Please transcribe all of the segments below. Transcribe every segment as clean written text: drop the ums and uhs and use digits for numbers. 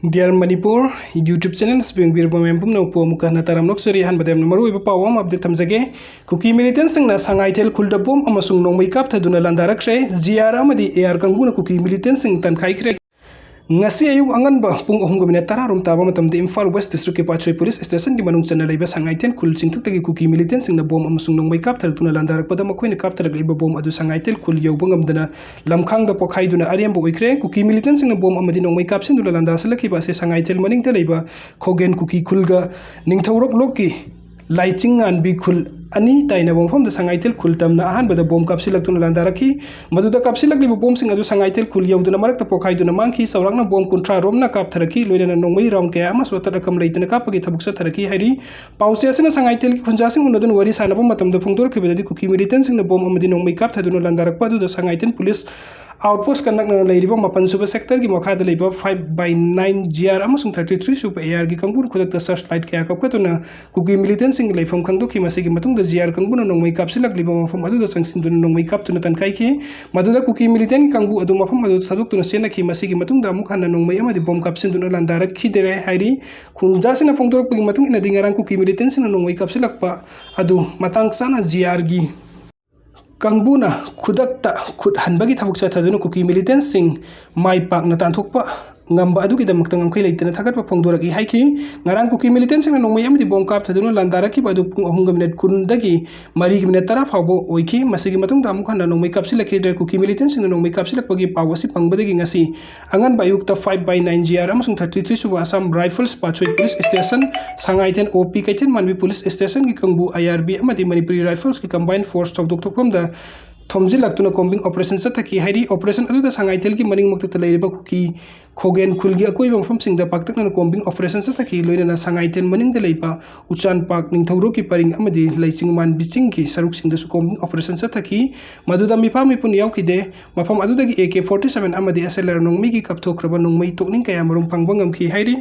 Dear Manipur YouTube channel spring bir bom empum no po muka na taram nok seri han badem maru iba pawam update tamjage kuki militant sing na sangai tel khulda bom amasung no makeup thaduna landarak re GR amadi AR kanguna kuki militant sing tan khai kre ngasi ayuk angan ba pung ohum gomina tararum taba matam de Imphal West District ke Pachoi Police Station ki manung chana leiba sangai tel khul sing thuk tagi kuki militant sing na bom amasung no makeup thaduna landarak pada makhoi na kap thadak leiba bom adu sangai tel khul yau bangam dana lamkhang da pokhai duna ariam bo ikre kuki militant sing na bom amadi no makeup sin dula landa salaki ba se sangai tel maning te leiba khogen kuki khulga ningthorok loki laiching an bi khul ani taina bom phom da sangai tel khul tamna ahan bada bom kapsilak tuna landa rakhi maduda kapsilak liba bom sing adu sangai tel khul yauduna marak ta pokhai duna mangki sawrakna bom kuntra romna kap tharaki loina nongmai round kaya ama swata rakam leitana kapagi thabuksa tharaki hairi pause asina sangai tel ki khunja sing unadun wari sanaba matam da phungdor khibadadi kuki militant sing na bom amadi nongmai kap thaduna landa rakpa du da sangai tel police outpost kanak na leiriba mapan suba sector ki mokha da leiba 5/9 GR amasung 33 suba AR gi kangpur khudak ta searchlight kaya kapkatuna kuki militant sing leifam khangdo ki masigi matung da GR kangbu na nongmai kapsilak liba mafam adu da sangsin dun nongmai kap tuna tan kai ki maduda kuki militant kangbu adu mafam adu thaduk tuna sena ki masigi matung da mukhan na nongmai amadi bom kapsin dun landarak ki dere hairi khunja sina phongdorok pagi matung ina dingarang kuki militant sing na nongmai kapsilak pa adu matang sana GR gi kangbuna khudakta khud hanbagi thabuk sa thaduna kuki militant sing mai pak na tan thokpa ngamba adu ki damak tangam khai leitena thagat pa phongdorak I haiki ngarang kuki militant sing na nongmai amadi bom kap thaduna landarak ki badu pung ahung minute kun dagi mari minute tara phawbo oiki masigi matung da mukhan na nongmai kapsilak ki der kuki militant sing na nongmai kapsilak pagi pawasi pangbadagi ngasi angan bayuk ta 5/9 GR amasung 33 suba Assam Rifles Pachoi Police Station sangai ten OP kaiten manbi Police Station ki kangbu IRB amadi Manipuri Rifles ki combined force thokdok thokpam da thomji laktuna combing operation sathaki hairi operation adu da sangai tel ki maning mokta talaiba kuki khogen khulgi akoi bang pham sing da paktak na combing operation sathaki loina na sangai tel maning da leipa uchan pak ningthoro ki paring amadi leiching man biching ki saruk sing da su combing operation sathaki maduda mipa mipun yaw ki de mafam adu da gi AK47 amadi SLR nongmi ki kapthokraba nongmai tokning kaya marum pangbangam ki hairi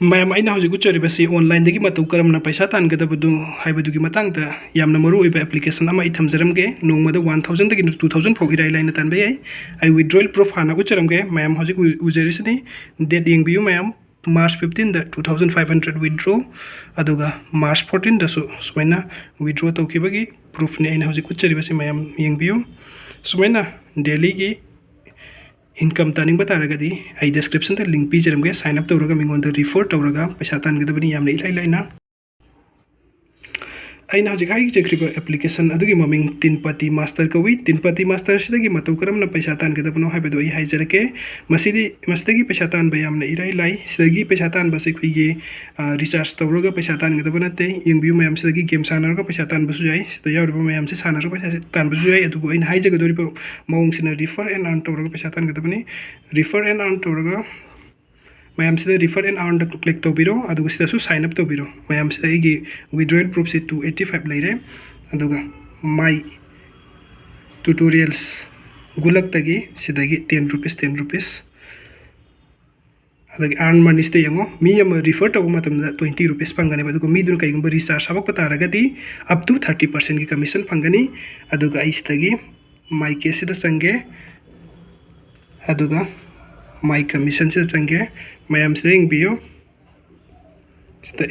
ma'am अना हजिक उच्चरीबसी online दगी मतौ करमना पैसा तानगदबदु हाइबदुगी मतंगदा यामना मरु ओइबा application अमा इथमजरमगे नोंगमदा 1000 दगी 2000 फौ इराय line तानबे आई withdrawal proof हाना उच्चरमगे ma'am हजिक उजरिसनी date यंगबियु ma'am March 15 दा 2500 withdraw aduga March 14 da sumaina withdraw tawkibagi proof ne aina hजिक उच्चरीबसी मैम यंगबियु सुमाइना डेली की इनकम तानिंग बतारगदी आई डिस्क्रिप्शन ते लिंक पीजरमगे साइन अप तौरगा मिंगोंदा रिफर तौरगा पैसा तानगदबनी यामने इलाइ लाइना aina hojik hai jekriba application adugi maming tinpati master kawi tinpati master sidagi matau karamna paisa tan gadabno haibadu ai haijarake masidi paisa tan bayamna irai lai sidagi paisa tan base khige recharge tawraga paisa tan gadabna te yengbiu mayam sidagi game sanarga paisa tan basu jai sida yawriba mayam se sanarga paisa tan basu jai adugo aina haijagadoriba mawong sina refer and earn tawraga paisa tan gadabni refer and earn tawraga मैम से refer and earn click तौबीरो अदुगा सिदासु sign up तौबीरो मैम से आइगी withdrawal proof से 285 लेरे अदुगा माई ट्यूटोरियल्स गुलक तगी सिदागी 10 रुपीस अदगी अर्न मनी से यंगो मी यम रिफर तब मतमदा 20 रुपीस फंगने अदुगा मी दुन कईगुंबा रिचार्ज सबक पतारगदी अप टू 30% की कमीशन फंगनी अदुगा आई सिदागी माई के सिदा संगे अदुगा माई कमीशन से चंगे मैम से यंगबियो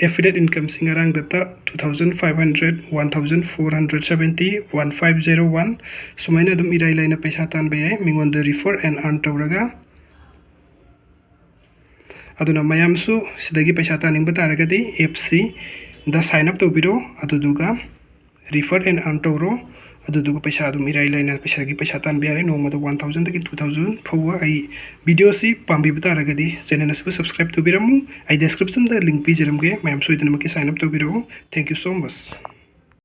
affiliate income singarang data 2500 1470 1501 sumaina dum irai laina paisa tan bayai mingon the refer and earn tawraga aduna mayam su sidagi paisa taning bataragadi FC da sign up tobiro aduduga refer and earn tawro aduduga paisa dum irai laina paisa gi paisa tan bayai nongmada 1000 dagi 2000 phawa ai video si pambi bataragadi channel asu subscribe tobiramu ai description da link pijaramge mayam soidana maki sign up tobiro thank you so much